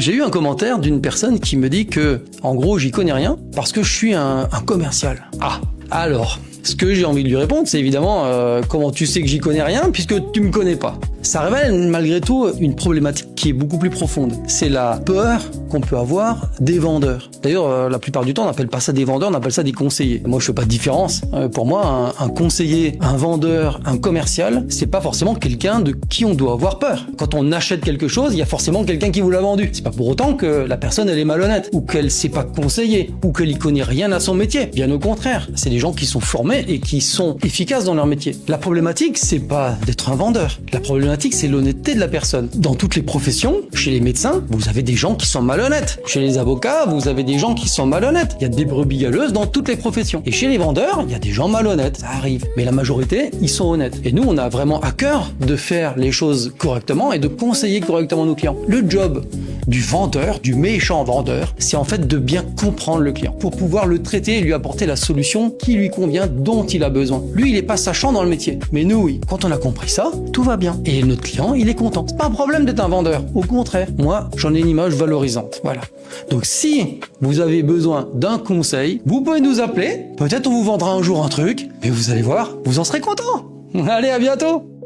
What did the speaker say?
J'ai eu un commentaire d'une personne qui me dit que, en gros, j'y connais rien parce que je suis un commercial. Ah, alors, ce que j'ai envie de lui répondre, c'est évidemment comment tu sais que j'y connais rien puisque tu me connais pas. Ça révèle malgré tout une problématique qui est beaucoup plus profonde. C'est la peur qu'on peut avoir des vendeurs. D'ailleurs, la plupart du temps, on n'appelle pas ça des vendeurs, on appelle ça des conseillers. Moi, je fais pas de différence. Pour moi, un conseiller, un vendeur, un commercial, c'est pas forcément quelqu'un de qui on doit avoir peur. Quand on achète quelque chose, il y a forcément quelqu'un qui vous l'a vendu. C'est pas pour autant que la personne, elle est malhonnête, ou qu'elle sait pas conseiller, ou qu'elle y connaît rien à son métier. Bien au contraire, c'est des gens qui sont formés et qui sont efficaces dans leur métier. La problématique, c'est pas d'être un vendeur. La problématique, c'est l'honnêteté de la personne. Dans toutes les professions, chez les médecins, vous avez des gens qui sont malhonnêtes. Chez les avocats, vous avez des gens qui sont malhonnêtes. Il y a des brebis galeuses dans toutes les professions. Et chez les vendeurs, il y a des gens malhonnêtes. Ça arrive. Mais la majorité, ils sont honnêtes. Et nous, on a vraiment à cœur de faire les choses correctement et de conseiller correctement nos clients. Le job du vendeur, du méchant vendeur, c'est en fait de bien comprendre le client pour pouvoir le traiter et lui apporter la solution qui lui convient, dont il a besoin. Lui, il est pas sachant dans le métier. Mais nous, oui. Quand on a compris ça, tout va bien. Et notre client, il est content. C'est pas un problème d'être un vendeur. Au contraire, moi, j'en ai une image valorisante. Voilà. Donc, si vous avez besoin d'un conseil, vous pouvez nous appeler. Peut-être on vous vendra un jour un truc, mais vous allez voir, vous en serez content. Allez, à bientôt!